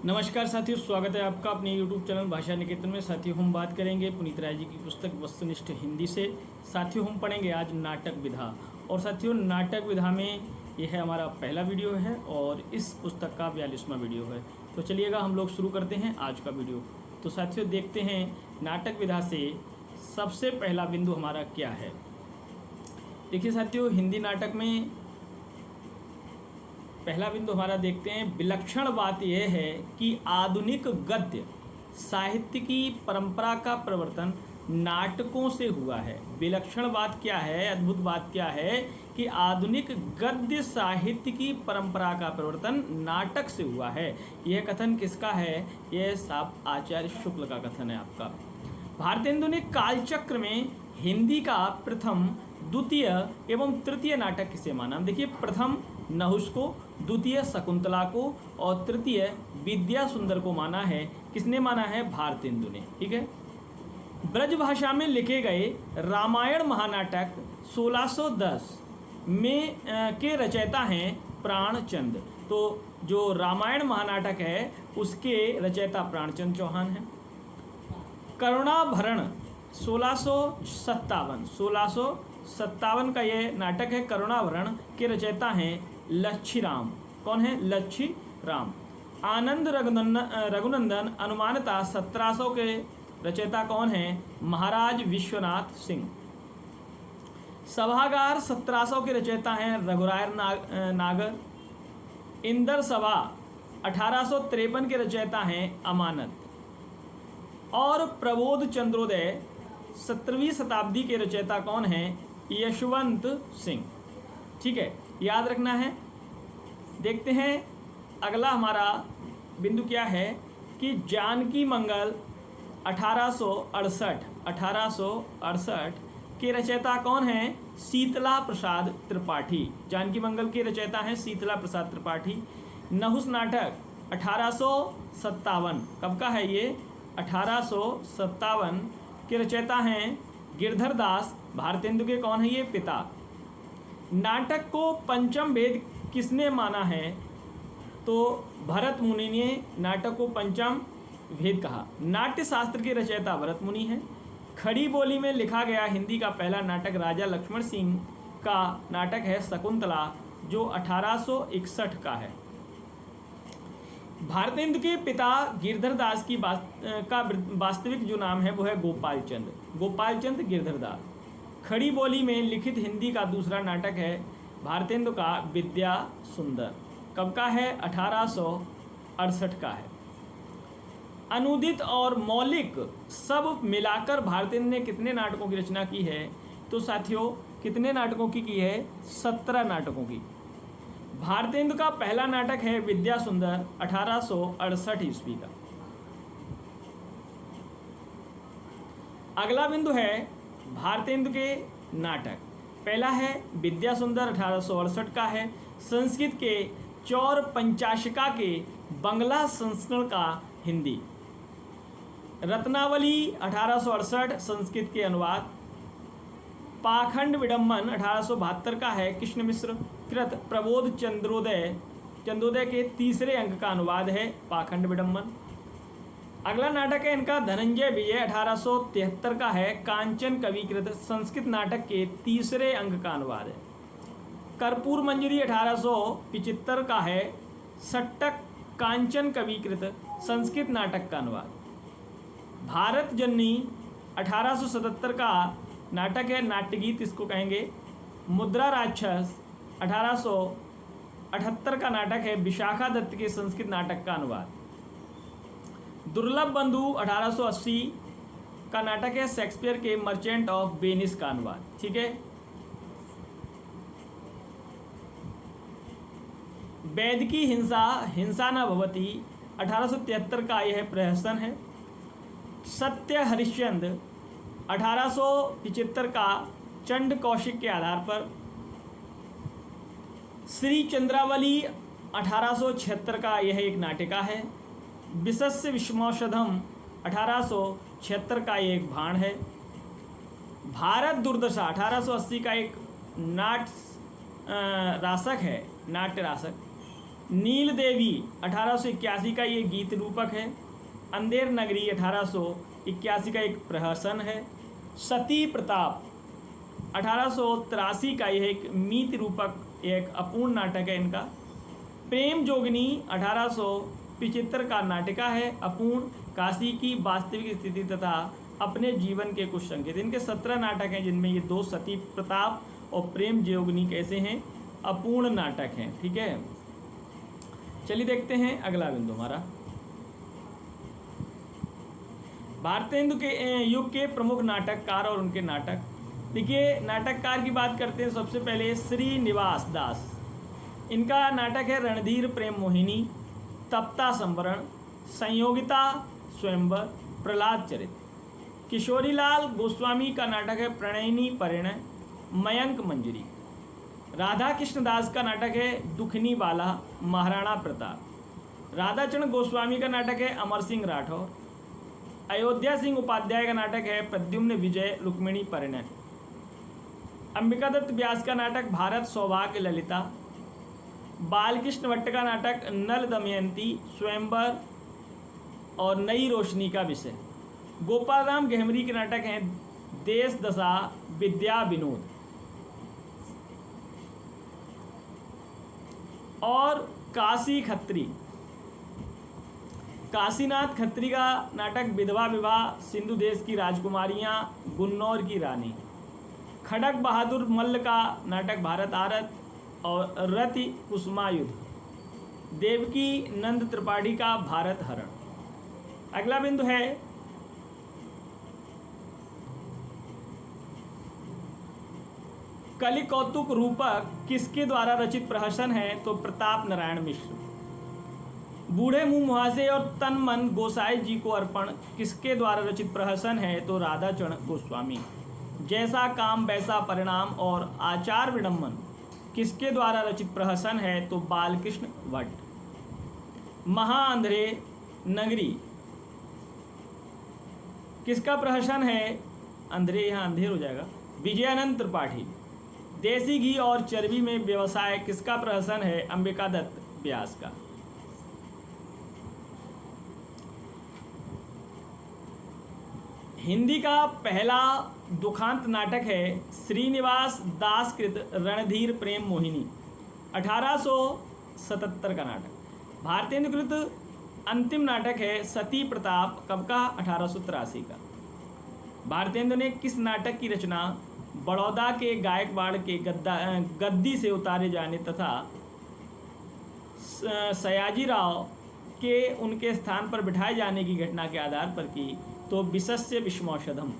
नमस्कार साथियों, स्वागत है आपका अपने YouTube चैनल भाषा निकेतन में। साथियों, हम बात करेंगे पुनीत राय जी की पुस्तक वस्तुनिष्ठ हिंदी से। साथियों, हम पढ़ेंगे आज नाटक विधा। और साथियों, नाटक विधा में यह है हमारा पहला वीडियो है और इस पुस्तक का 42वां वीडियो है। तो चलिएगा हम लोग शुरू करते हैं आज का वीडियो। तो साथियों, देखते हैं नाटक विधा से सबसे पहला बिंदु हमारा क्या है। देखिए साथियों, हिंदी नाटक में पहला बिंदु हमारा देखते हैं। विलक्षण बात यह है कि आधुनिक गद्य साहित्य की परंपरा का प्रवर्तन नाटकों से हुआ है। विलक्षण बात क्या है, अद्भुत बात क्या है कि आधुनिक गद्य साहित्य की परंपरा का प्रवर्तन नाटक से हुआ है। यह कथन किसका है? यह साहब आचार्य शुक्ल का कथन है आपका। भारतेंदु ने कालचक्र में हिंदी का प्रथम, द्वितीय एवं तृतीय नाटक किसे माना? देखिए, प्रथम नहुष को, द्वितीय शकुंतला को और तृतीय विद्या सुंदर को माना है। किसने माना है? भारतेंदु ने। ठीक है। ब्रज भाषा में लिखे गए रामायण महानाटक 1610 में के रचयिता हैं प्राणचंद। तो जो रामायण महानाटक है उसके रचयिता प्राणचंद चौहान हैं। करुणाभरण 1657 का ये नाटक है। करुणाभरण के रचयिता हैं लच्छीराम। कौन है? लच्छीराम। आनंद रघुनंदन अनुमानता 1700 के रचयिता कौन हैं? महाराज विश्वनाथ सिंह। सभागार 1700 के रचयिता हैं रघुराय नागर। इंदर सभा 1853 के रचयिता हैं अमानत। और प्रबोध चंद्रोदय 17वीं शताब्दी के रचयिता कौन हैं? यशवंत सिंह। ठीक है, याद रखना है। देखते हैं अगला हमारा बिंदु क्या है कि जानकी मंगल 1868 के रचयिता कौन हैं? शीतला प्रसाद त्रिपाठी। जानकी मंगल के रचयिता हैं शीतला प्रसाद त्रिपाठी। नहुष नाटक 1857 कब का है ये? 1857 के रचयिता हैं गिरधर दास। भारतेंदु के कौन है ये? पिता। नाटक को पंचम वेद किसने माना है? तो भरत मुनि ने नाटक को पंचम वेद कहा। नाट्य शास्त्र के रचयिता भरत मुनि हैं। खड़ी बोली में लिखा गया हिंदी का पहला नाटक राजा लक्ष्मण सिंह का नाटक है शकुंतला, जो 1861 का है। भारतेंदु के पिता गिरधर दास की का वास्तविक जो नाम है वो है गोपालचंद गिरधर दास। खड़ी बोली में लिखित हिंदी का दूसरा नाटक है भारतेंदु का विद्या सुंदर। कब का है? 1868 का है। अनुदित और मौलिक सब मिलाकर भारतेंदु ने कितने नाटकों की रचना की है? तो साथियों, कितने नाटकों की है? 17 नाटकों की। भारतेंदु का पहला नाटक है विद्या सुंदर 1868 ईस्वी का। अगला बिंदु है भारतेंदु के नाटक। पहला है विद्या सुंदर 1868 का है। संस्कृत के चौर पंचाशिका के बंगला संस्करण का हिंदी। रत्नावली 1868 संस्कृत के अनुवाद। पाखंड विडम्बन 1872 का है। कृष्ण मिश्र कृत प्रबोध चंद्रोदय के तीसरे अंक का अनुवाद है पाखंड विडम्बन। अगला नाटक है इनका धनंजय विजय 1873 का है। कांचन कविकृत संस्कृत नाटक के तीसरे अंक का अनुवाद है। कर्पूर मंजरी 1875 का है। सट्टक कांचन कविकृत संस्कृत नाटक का अनुवाद। भारत जननी 1877 का नाटक है। नाट्यगीत इसको कहेंगे। मुद्रा राक्षस 1878 का नाटक है। विशाखा दत्त के संस्कृत नाटक का अनुवाद। दुर्लभ बंधु 1880 का नाटक है। शेक्सपियर के मर्चेंट ऑफ वेनिस का अनुवाद। ठीक है। वैद की हिंसा न भवती 1873 का यह प्रहसन है। सत्य हरिश्चंद्र 1875 का चंड कौशिक के आधार पर। श्री चंद्रावली 1876 का यह एक नाटिका है। विशस्य विषमौषधम 1876 का यह एक भाण है। भारत दुर्दशा 1880 का एक नाट्य रासक है। नील देवी 1881 का ये गीत रूपक है। अंधेर नगरी 1881 का एक प्रहसन है। सती प्रताप 1883 का यह एक मीत रूपक एक अपूर्ण नाटक है इनका। प्रेम जोगनी 1875 का नाटिका है अपूर्ण, काशी की वास्तविक स्थिति तथा अपने जीवन के कुछ संकेत। इनके 17 नाटक हैं जिनमें ये 2 सती प्रताप और प्रेम जोगनी कैसे हैं, अपूर्ण नाटक हैं। ठीक है, चलिए देखते हैं अगला बिंदु हमारा। भारतेंदु के युग के प्रमुख नाटककार और उनके नाटक। देखिए, नाटककार की बात करते हैं सबसे पहले श्रीनिवास दास। इनका नाटक है रणधीर प्रेम मोहिनी, तप्ता संवरण, संयोगिता स्वयंवर, प्रहलाद चरित। किशोरीलाल गोस्वामी का नाटक है प्रणयिनी परिणय, मयंक मंजरी। राधा कृष्ण दास का नाटक है दुखनी बाला, महाराणा प्रताप। राधाचरण गोस्वामी का नाटक है अमर सिंह राठौर। अयोध्या सिंह उपाध्याय का नाटक है प्रद्युम्न विजय, रुक्मिणी परिणय। अंबिका दत्त व्यास का नाटक भारत सौभाग्य ललिता। बालकृष्ण भट्ट का नाटक नल दमयंती, स्वयंवर और नई रोशनी का विषय। गोपाल राम गहमरी के नाटक हैं देश दशा, विद्या विनोद। और काशी खत्री, काशीनाथ खत्री का नाटक विधवा विवाह, सिंधु देश की राजकुमारियाँ, गुन्नौर की रानी। खड़क बहादुर मल्ल का नाटक भारत आरत और रति कुसुमायुद्ध। देवकी नंद त्रिपाठी का भारत हरण। अगला बिंदु है कलि कौतुक रूपक किसके द्वारा रचित प्रहसन है, तो प्रताप नारायण मिश्र। बूढ़े मुंह मुहासे और तन मन गोसाई जी को अर्पण किसके द्वारा रचित प्रहसन है, तो राधाचरण गोस्वामी। जैसा काम वैसा परिणाम और आचार विडम्बन किसके द्वारा रचित प्रहसन है, तो बालकृष्ण भट्ट। महाअंधेरे नगरी किसका प्रहसन है, अंधेरे यहाँ अंधेर हो जाएगा, विजयानंद त्रिपाठी। देसी घी और चर्बी में व्यवसाय किसका प्रहसन है, अंबिका दत्त व्यास का। हिंदी का पहला दुखांत नाटक है श्रीनिवास दास कृत रणधीर प्रेम मोहिनी, 1877 का नाटक। भारतेंदु कृत अंतिम नाटक है सती प्रताप, कब का, 1883 का। भारतेंदु ने किस नाटक की रचना बड़ौदा के गायकवाड़ के गद्दी से उतारे जाने तथा सयाजीराव के उनके स्थान पर बिठाए जाने की घटना के आधार पर की, तो विशस्य विषमौषधम।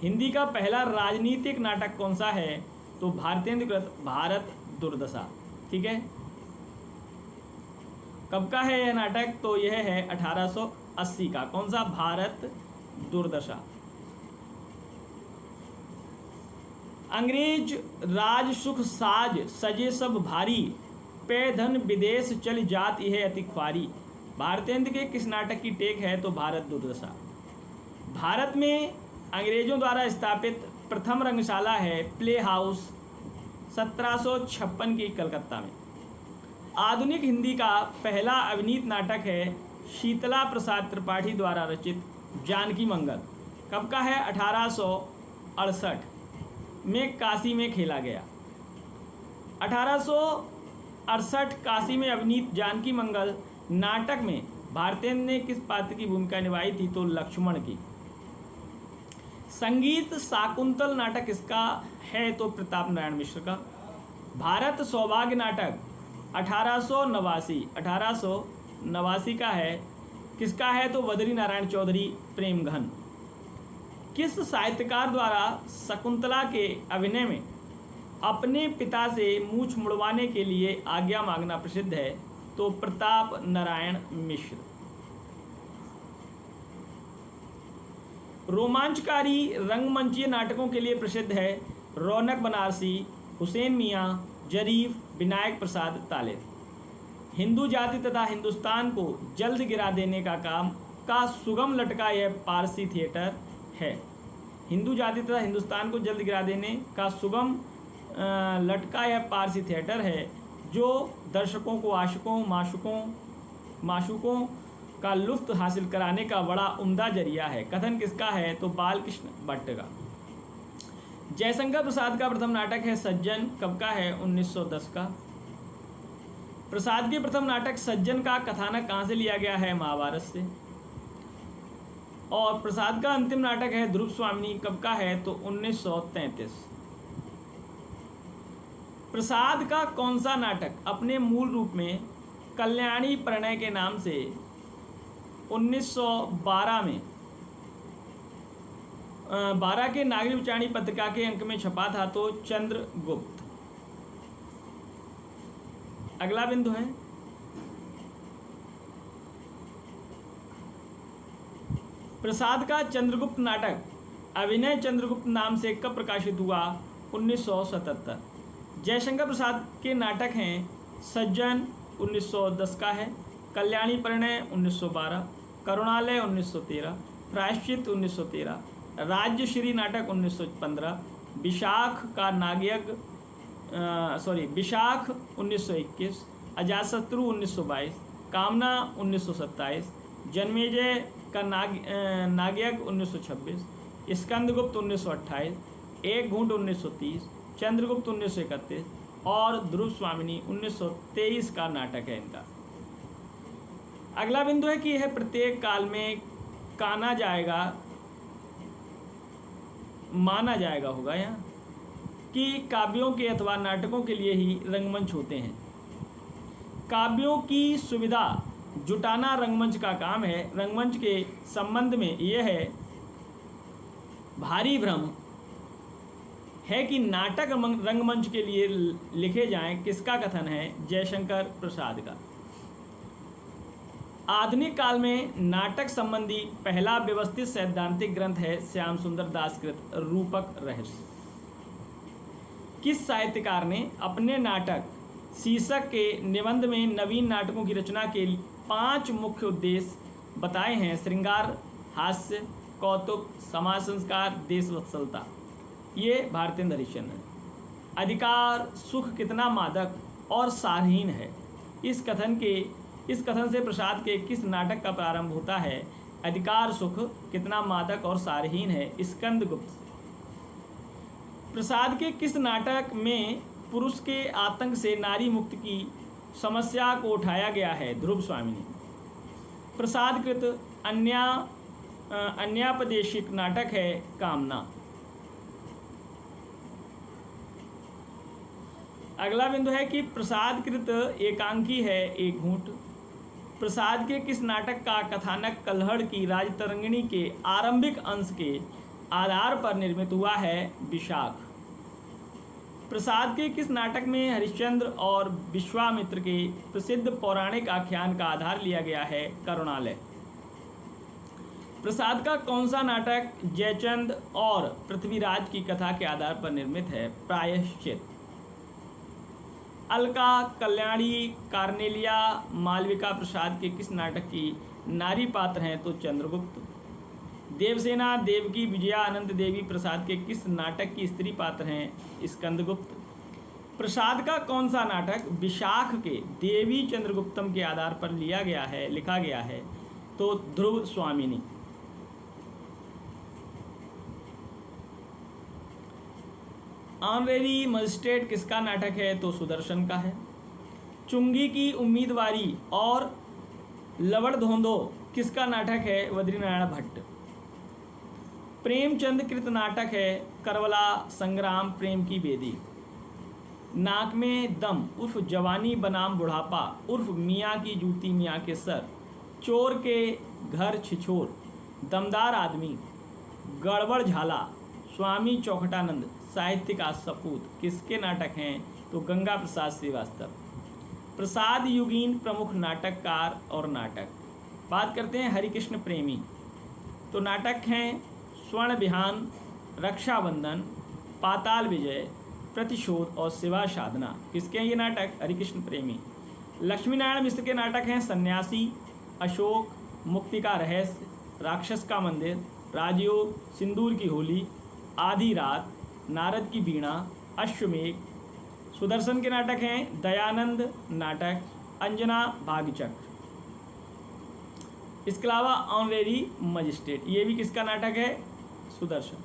हिंदी का पहला राजनीतिक नाटक कौन सा है, तो भारतेंदु कृत भारत दुर्दशा। ठीक है, कब का है यह नाटक, तो यह है 1880 का। कौन सा, भारत दुर्दशा। अंग्रेज राज सुख साज सजे सब भारी, पे धन विदेश चल जात यह अति ख्वारी। भारतेंदु के किस नाटक की टेक है, तो भारत दुर्दशा। भारत में अंग्रेजों द्वारा स्थापित प्रथम रंगशाला है प्ले हाउस, 1756 की कलकत्ता में। आधुनिक हिंदी का पहला अभिनीत नाटक है शीतला प्रसाद त्रिपाठी द्वारा रचित जानकी मंगल, कब का है, 1868 में काशी में खेला गया। 1868 काशी में अभिनीत जानकी मंगल नाटक में भारतेंदु ने किस पात्र की भूमिका निभाई थी, तो लक्ष्मण की। संगीत शाकुंतल नाटक किसका है, तो प्रताप नारायण मिश्र का। भारत सौभाग्य नाटक 1889 का है, किसका है, तो बद्री नारायण चौधरी प्रेमघन। किस साहित्यकार द्वारा शकुंतला के अभिनय में अपने पिता से मूछ मुड़वाने के लिए आज्ञा मांगना प्रसिद्ध है, तो प्रताप नारायण मिश्र। रोमांचकारी रंगमंचीय नाटकों के लिए प्रसिद्ध है रौनक बनारसी, हुसैन मियाँ, जरीफ, विनायक प्रसाद ताले। हिंदू जाति तथा हिंदुस्तान को जल्द गिरा देने का काम का सुगम लटका यह पारसी थिएटर है। हिंदू जाति तथा हिंदुस्तान को जल्द गिरा देने का सुगम लटका यह पारसी थिएटर है, जो दर्शकों को आशिकों माशूकों का लुत्फ हासिल कराने का बड़ा उम्दा जरिया है। कथन किसका है? तो बालकृष्ण भट्ट का। जयशंकर प्रसाद का प्रथम नाटक है सज्जन, कब का है? 1910 का। प्रसाद के प्रथम नाटक सज्जन का कथानक कहाँ से लिया गया है? महाभारत से। और प्रसाद का अंतिम नाटक है ध्रुव स्वामिनी, कब का है? तो 1933। प्रसाद का कौन सा नाटक अपने मूल रूप में कल्याणी प्रणय के नाम से 1912 में 12 के नागरी उच्चारणी पत्रिका के अंक में छपा था? तो चंद्रगुप्त। अगला बिंदु है प्रसाद का चंद्रगुप्त नाटक अभिनय चंद्रगुप्त नाम से कब प्रकाशित हुआ? 1977। जयशंकर प्रसाद के नाटक हैं सज्जन 1910 का है, कल्याणी प्रणय 1912, करुणालय 1913, प्रायश्चित 1913, राज्यश्री नाटक 1915, विशाख का विशाख 1921, अजातशत्रु 1922, कामना 1927, जन्मेजय का नागयज्ञ 1926, स्कंदगुप्त 1928, एक घूंट 1930, चंद्रगुप्त 1931 और ध्रुव स्वामिनी 1923 का नाटक है इनका। अगला बिंदु है कि यह प्रत्येक काल में माना जाएगा होगा यहाँ कि काव्यों के अथवा नाटकों के लिए ही रंगमंच होते हैं। काव्यों की सुविधा जुटाना रंगमंच का काम है। रंगमंच के संबंध में यह है भारी भ्रम है कि नाटक रंगमंच के लिए लिखे जाएं। किसका कथन है? जयशंकर प्रसाद का। आधुनिक काल में नाटक संबंधी पहला व्यवस्थित सैद्धांतिक ग्रंथ है श्याम सुंदर दास कृत रूपक रहस्य। किस साहित्यकार ने अपने नाटक शीर्षक के निबंध में नवीन नाटकों की रचना के 5 मुख्य उद्देश्य बताए हैं? श्रृंगार, हास्य, कौतुक, समाज संस्कार, देशवत्सलता। ये भारतेंद्र हरिश्चंद्र। अधिकार सुख कितना मादक और सारहीन है। इस कथन से प्रसाद के किस नाटक का प्रारंभ होता है? अधिकार सुख कितना मादक और सारहीन है, स्कंदगुप्त से। प्रसाद के किस नाटक में पुरुष के आतंक से नारी मुक्ति की समस्या को उठाया गया है? ध्रुव स्वामिनी। प्रसाद कृत अन्यापदेशिक नाटक है कामना। अगला बिंदु है कि प्रसाद कृत एकांकी है एक घूंट। प्रसाद के किस नाटक का कथानक कल्हड़ की राजतरंगिणी के आरंभिक अंश के आधार पर निर्मित हुआ है? विशाख। प्रसाद के किस नाटक में हरिश्चंद्र और विश्वामित्र के प्रसिद्ध पौराणिक आख्यान का आधार लिया गया है? करुणालय। प्रसाद का कौन सा नाटक जयचंद और पृथ्वीराज की कथा के आधार पर निर्मित है? प्रायश्चित। अलका, कल्याणी, कार्नेलिया, मालविका प्रसाद के किस नाटक की नारी पात्र हैं? तो चंद्रगुप्त। देवसेना, देवकी, विजया, अनंत देवी प्रसाद के किस नाटक की स्त्री पात्र हैं? स्कंदगुप्त। प्रसाद का कौन सा नाटक विशाख के देवी चंद्रगुप्तम के आधार पर लिखा गया है? तो ध्रुव स्वामिनी। ऑनरेरी मजिस्ट्रेट किसका नाटक है? तो सुदर्शन का है। चुंगी की उम्मीदवारी और लवड़ धोंदो किसका नाटक है? बद्रीनारायण भट्ट। प्रेमचंद कृत नाटक है करबला संग्राम प्रेम की बेदी। नाक में दम उर्फ जवानी बनाम बुढ़ापा उर्फ मियाँ की जूती मियाँ के सर, चोर के घर छिछोर, दमदार आदमी, गड़बड़ झाला, स्वामी चौखटानंद, साहित्य का सपूत किसके नाटक हैं? तो गंगा प्रसाद श्रीवास्तव। प्रसाद युगीन प्रमुख नाटककार और नाटक। बात करते हैं हरिकृष्ण प्रेमी। तो नाटक हैं स्वर्ण विहान, रक्षाबंधन, पाताल विजय, प्रतिशोध और शिवा साधना। किसके हैं ये नाटक? हरिकृष्ण प्रेमी। लक्ष्मी नारायण मिश्र के नाटक हैं सन्यासी, अशोक, मुक्ति का रहस्य, राक्षस का मंदिर, राजयोग, सिंदूर की होली, आधी रात, नारद की वीणा, अश्वमेघ, सुदर्शन के नाटक हैं दयानंद नाटक, अंजना भागचक। इसके अलावा ऑनरेरी मजिस्ट्रेट, ये भी किसका नाटक है? सुदर्शन।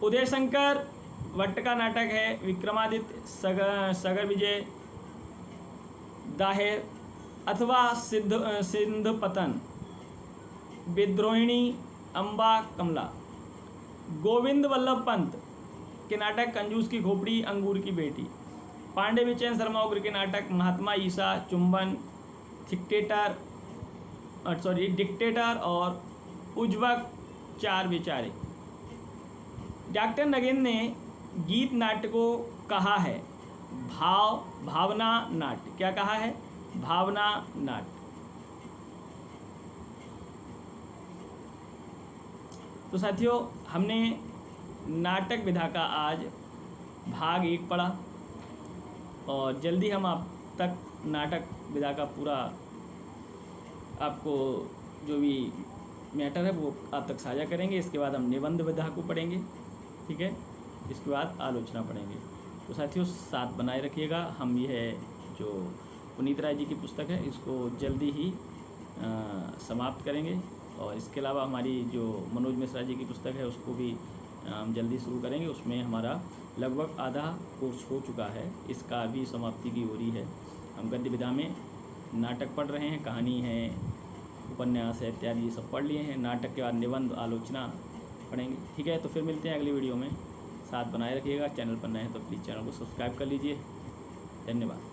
उदय शंकर भट्ट का नाटक है विक्रमादित्य, सगर विजय, दाहिर अथवा सिंध पतन, विद्रोहिणी, अम्बा कमला। गोविंद वल्लभ पंत के नाटक कंजूस की खोपड़ी, अंगूर की बेटी। पांडे विचयन शर्मा उग्र के नाटक महात्मा ईसा, चुंबन, डिक्टेटर और उज्जवक चार बेचारे। डॉक्टर नगेंद्र ने गीत नाट्य को कहा है भावना नाट्य। क्या कहा है? भावना नाट्य। तो साथियों, हमने नाटक विधा का आज भाग 1 पढ़ा और जल्दी हम आप तक नाटक विधा का पूरा आपको जो भी मैटर है वो आप तक साझा करेंगे। इसके बाद हम निबंध विधा को पढ़ेंगे, ठीक है। इसके बाद आलोचना पढ़ेंगे। तो साथियों, साथ बनाए रखिएगा। हम यह जो पुनीत राय जी की पुस्तक है इसको जल्दी ही समाप्त करेंगे और इसके अलावा हमारी जो मनोज मिश्रा जी की पुस्तक है उसको भी हम जल्दी शुरू करेंगे। उसमें हमारा लगभग आधा कोर्स हो चुका है, इसका भी समाप्ति की ओरी है। हम गद्य विधा में नाटक पढ़ रहे हैं, कहानी है, उपन्यास है इत्यादि, ये सब पढ़ लिए हैं। नाटक के बाद निबंध आलोचना पढ़ेंगे, ठीक है। तो फिर मिलते हैं अगली वीडियो में। साथ बनाए रखिएगा। चैनल पर नए हैं तो प्लीज़ चैनल को सब्सक्राइब कर लीजिए। धन्यवाद।